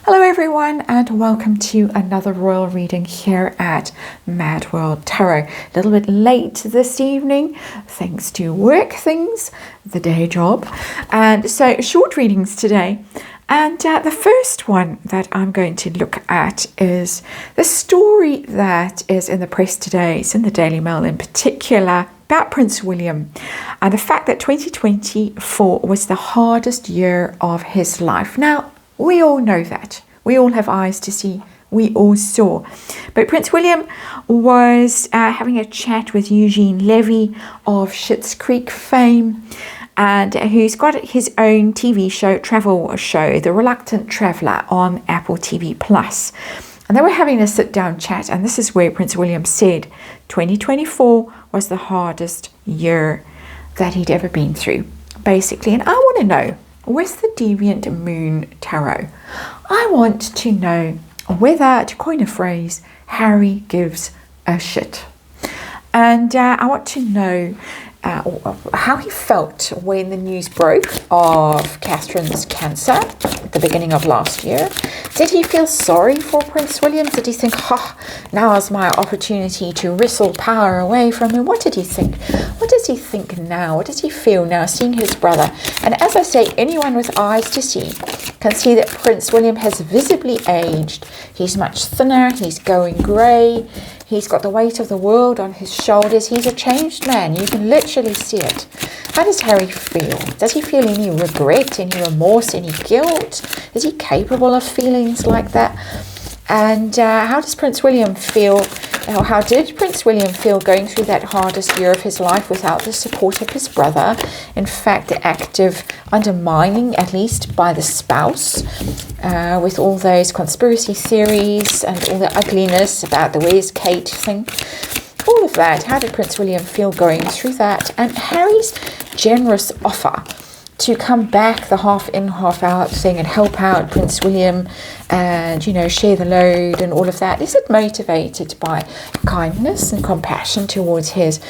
Hello everyone and welcome to another royal reading here at Mad World Tarot. A little bit late this evening thanks to work things, the day job, and so short readings today. And the first one that I'm going to look at is the story that is in the press today. It's in the Daily Mail in particular about Prince William and the fact that 2024 was the hardest year of his life. Now, we all know that. We all have eyes to see. We all saw. But Prince William was having a chat with Eugene Levy of Schitt's Creek fame, and who's got his own TV show, travel show, The Reluctant Traveller, on Apple TV Plus. And they were having a sit-down chat, and this is where Prince William said 2024 was the hardest year that he'd ever been through, basically. And I want to know, with the Deviant Moon Tarot, I want to know whether, to coin a phrase, Harry gives a shit. And I want to know how he felt when the news broke of Catherine's cancer at the beginning of last year. Did he feel sorry for Prince William? Did he think, now is my opportunity to wrestle power away from him? What did he think? What does he think now? What does he feel now seeing his brother? And as I say, anyone with eyes to see can see that Prince William has visibly aged. He's much thinner, he's going grey, he's got the weight of the world on his shoulders. He's a changed man. You can literally see it. How does Harry feel? Does he feel any regret, any remorse, any guilt? Is he capable of feelings like that? And how does Prince William feel, or how did Prince William feel going through that hardest year of his life without the support of his brother? In fact, the active undermining, at least by the spouse, with all those conspiracy theories and all the ugliness about the where's Kate thing. All of that. How did Prince William feel going through that? And Harry's generous offer to come back, the half in, half out thing, and help out Prince William and, share the load and all of that. Is it motivated by kindness and compassion towards his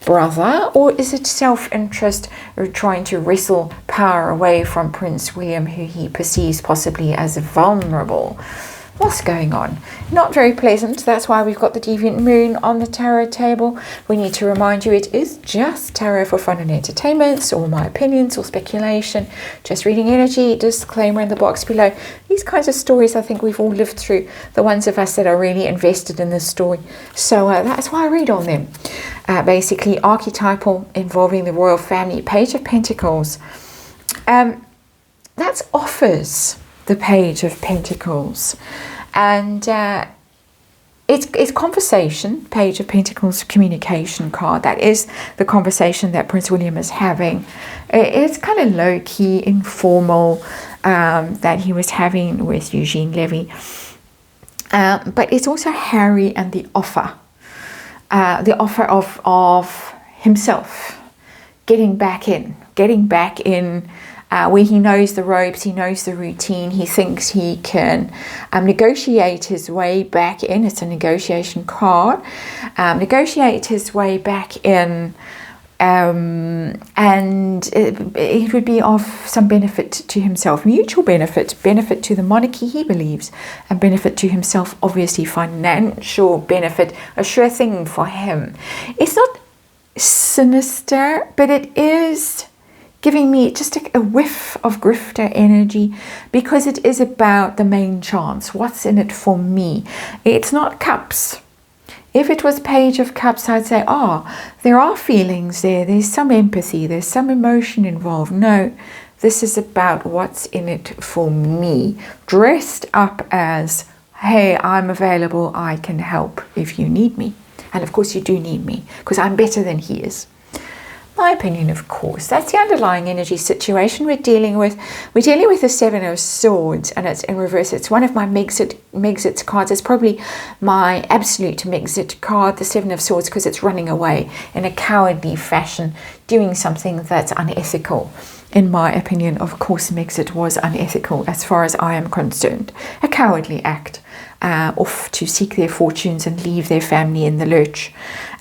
brother, or is it self-interest or trying to wrestle power away from Prince William, who he perceives possibly as vulnerable? What's going on? Not very pleasant. That's why we've got the Deviant Moon on the tarot table. We need to remind you it is just tarot for fun and entertainment. It's all my opinions or speculation. Just reading energy. Disclaimer in the box below. These kinds of stories I think we've all lived through. The ones of us that are really invested in this story. So that's why I read on them. Basically archetypal, involving the royal family. Page of Pentacles. That's offers. The Page of Pentacles, and it's conversation. Page of Pentacles communication card. That is the conversation that Prince William is having. It's kind of low-key, informal, that he was having with Eugene Levy, but it's also Harry and the offer of himself getting back in where he knows the ropes, he knows the routine, he thinks he can negotiate his way back in. It's a negotiation card. Negotiate his way back in, and it would be of some benefit to himself, mutual benefit to the monarchy, he believes, and benefit to himself, obviously financial benefit, a sure thing for him. It's not sinister, but it is giving me just a whiff of grifter energy, because it is about the main chance. What's in it for me? It's not cups. If it was Page of Cups, I'd say, there are feelings there. There's some empathy. There's some emotion involved. No, this is about what's in it for me. Dressed up as, hey, I'm available. I can help if you need me. And of course you do need me, because I'm better than he is. My opinion, of course. That's the underlying energy situation we're dealing with. We're dealing with the Seven of Swords, and it's in reverse. It's one of my Megxit cards. It's probably my absolute Megxit card, the Seven of Swords, because it's running away in a cowardly fashion, doing something that's unethical. In my opinion, of course, Megxit was unethical as far as I am concerned. A cowardly act. off to seek their fortunes and leave their family in the lurch.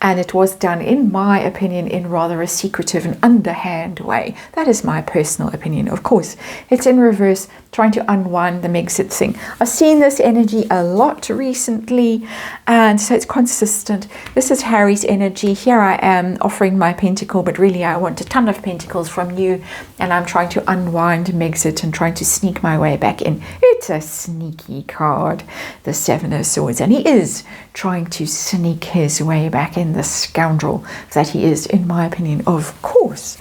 And it was done, in my opinion, in rather a secretive and underhand way. That is my personal opinion. Of course, it's in reverse, trying to unwind the Megxit thing. I've seen this energy a lot recently, and so it's consistent. This is Harry's energy. Here I am offering my pentacle, but really I want a ton of pentacles from you, and I'm trying to unwind Megxit and trying to sneak my way back in. It's a sneaky card, the Seven of Swords, and he is trying to sneak his way back in, the scoundrel that he is, in my opinion, of course.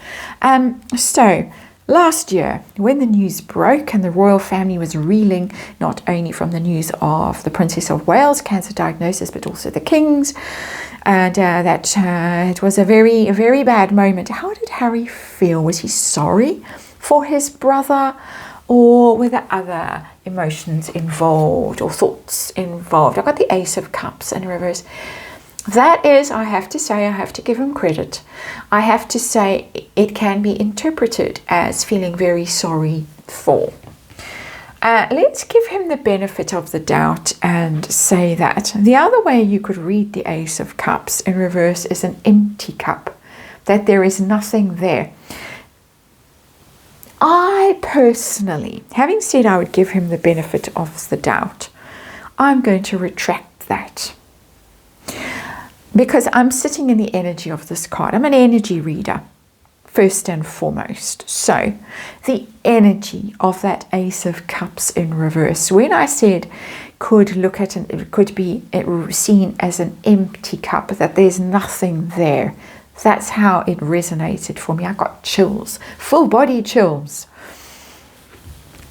So last year, when the news broke and the royal family was reeling, not only from the news of the Princess of Wales cancer diagnosis, but also the King's, and it was a very bad moment. How did Harry feel? Was he sorry for his brother, or were there other emotions involved or thoughts involved? I got the Ace of Cups in reverse. That is, I have to say, I have to give him credit. I have to say it can be interpreted as feeling very sorry for. Let's give him the benefit of the doubt and say that the other way you could read the Ace of Cups in reverse is an empty cup, that there is nothing there. I personally, having said I would give him the benefit of the doubt, I'm going to retract that. Because I'm sitting in the energy of this card. I'm an energy reader, first and foremost. So, the energy of that Ace of Cups in reverse, when I said could look at it could be seen as an empty cup, that there's nothing there. That's how it resonated for me. I got chills, full body chills.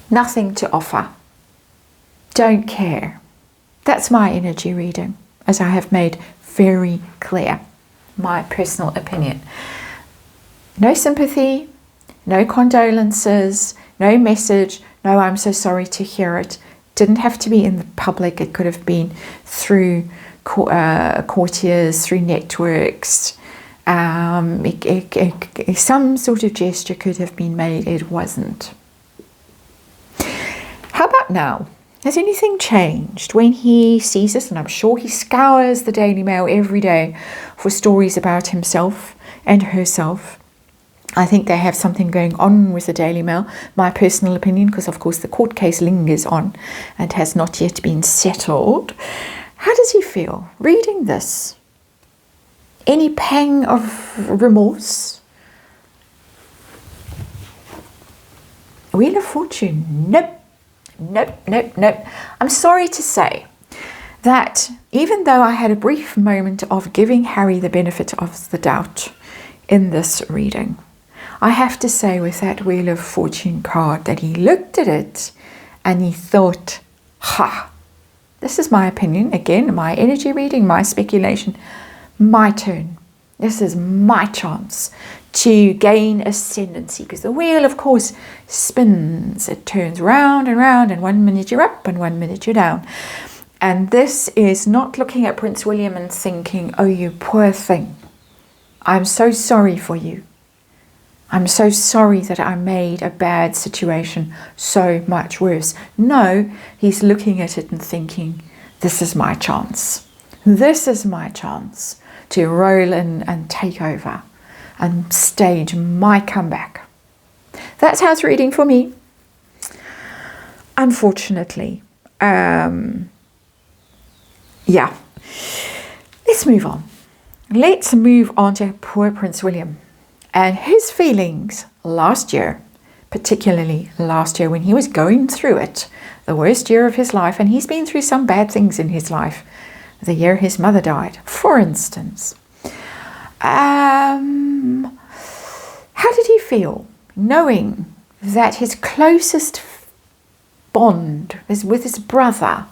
Nothing to offer. Don't care. That's my energy reading, as I have made very clear, my personal opinion. No sympathy, no condolences, no message, no I'm so sorry to hear it. Didn't have to be in the public. It could have been through courtiers, through networks. Some sort of gesture could have been made. It wasn't. How about now? Has anything changed when he sees this? And I'm sure he scours the Daily Mail every day for stories about himself and herself. I think they have something going on with the Daily Mail, my personal opinion, because of course the court case lingers on and has not yet been settled. How does he feel reading this? Any pang of remorse? Wheel of Fortune? Nope. Nope. I'm sorry to say that even though I had a brief moment of giving Harry the benefit of the doubt in this reading, I have to say with that Wheel of Fortune card that he looked at it and he thought, this is my opinion, again, my energy reading, my speculation, my turn. This is my chance to gain ascendancy, because the wheel, of course, spins. It turns round and round, and 1 minute you're up and 1 minute you're down. And this is not looking at Prince William and thinking, oh, you poor thing. I'm so sorry for you. I'm so sorry that I made a bad situation so much worse. No, he's looking at it and thinking, this is my chance. This is my chance to roll in and take over and stage my comeback. That's how it's reading for me. Unfortunately. Yeah. Let's move on. Let's move on to poor Prince William and his feelings last year, particularly last year when he was going through it, the worst year of his life, and he's been through some bad things in his life. The year his mother died, for instance. How did he feel knowing that his closest bond is with his brother,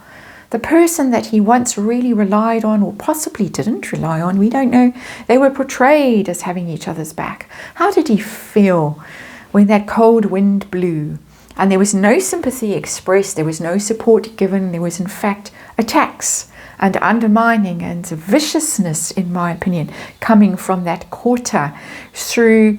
the person that he once really relied on, or possibly didn't rely on, we don't know. They were portrayed as having each other's back. How did he feel when that cold wind blew and there was no sympathy expressed, there was no support given, there was in fact attacks and undermining and viciousness, in my opinion, coming from that quarter through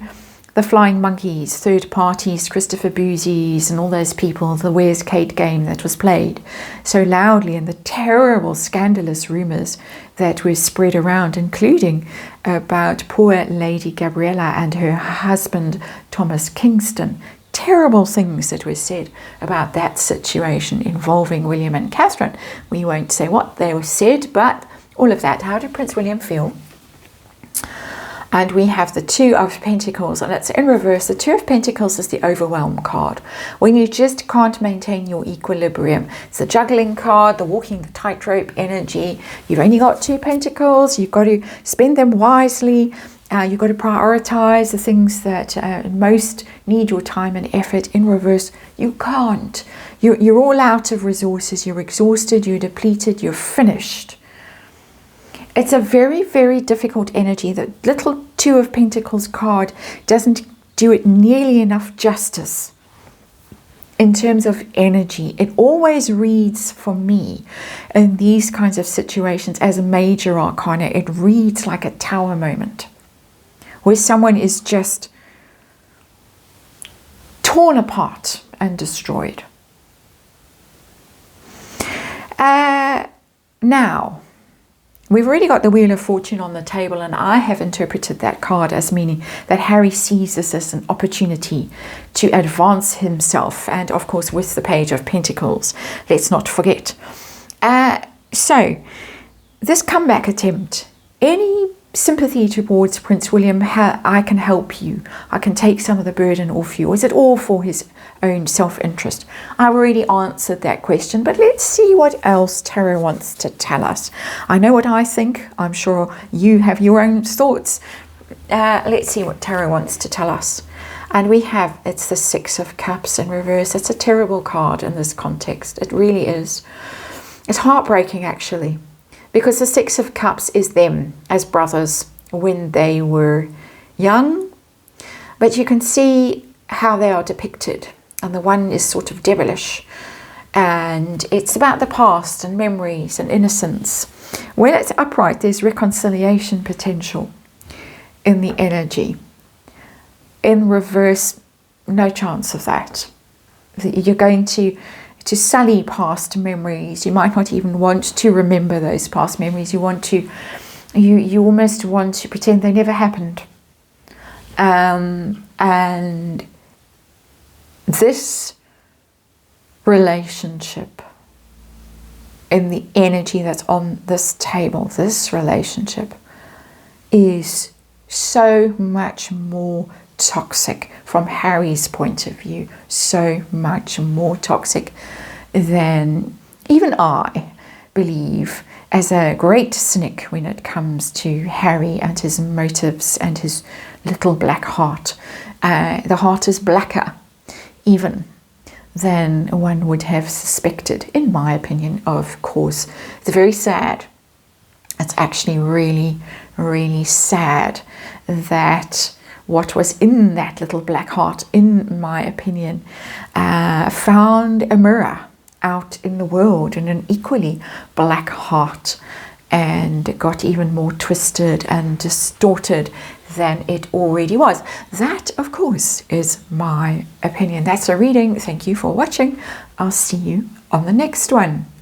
the Flying Monkeys, third parties, Christopher Boozies and all those people, the Where's Kate game that was played so loudly, and the terrible scandalous rumours that were spread around, including about poor Lady Gabriella and her husband Thomas Kingston. Terrible things that were said about that situation involving William and Catherine. We won't say what they were said, but all of that. How did Prince William feel? And we have the Two of Pentacles, and it's in reverse. The Two of Pentacles is the overwhelm card. When you just can't maintain your equilibrium. It's the juggling card, the walking the tightrope energy. You've only got 2 pentacles. You've got to spend them wisely. You've got to prioritize the things that most need your time and effort. In reverse, you can't. You're all out of resources. You're exhausted. You're depleted. You're finished. It's a very, very difficult energy. The little Two of Pentacles card doesn't do it nearly enough justice in terms of energy. It always reads for me in these kinds of situations as a major arcana. It reads like a tower moment where someone is just torn apart and destroyed. Now, we've already got the Wheel of Fortune on the table, and I have interpreted that card as meaning that Harry sees this as an opportunity to advance himself, and of course with the Page of Pentacles, let's not forget. So, this comeback attempt, any sympathy towards Prince William, I can help you. I can take some of the burden off you. Is it all for his own self-interest? I've already answered that question, but let's see what else Tarot wants to tell us. I know what I think. I'm sure you have your own thoughts. Let's see what Tarot wants to tell us. And we have, it's the Six of Cups in reverse. It's a terrible card in this context. It really is. It's heartbreaking, actually. Because the Six of Cups is them as brothers when they were young. But you can see how they are depicted. And the one is sort of devilish. And it's about the past and memories and innocence. When it's upright, there's reconciliation potential in the energy. In reverse, no chance of that. You're going to sully past memories. You might not even want to remember those past memories. You almost want to pretend they never happened. And this relationship, in the energy that's on this table, this relationship is so much more toxic from Harry's point of view, so much more toxic than even I believe as a great cynic when it comes to Harry and his motives and his little black heart. The heart is blacker even than one would have suspected, in my opinion, of course. It's very sad. It's actually really, really sad that what was in that little black heart, in my opinion, found a mirror out in the world in an equally black heart, and got even more twisted and distorted than it already was. That, of course, is my opinion. That's a reading. Thank you for watching. I'll see you on the next one.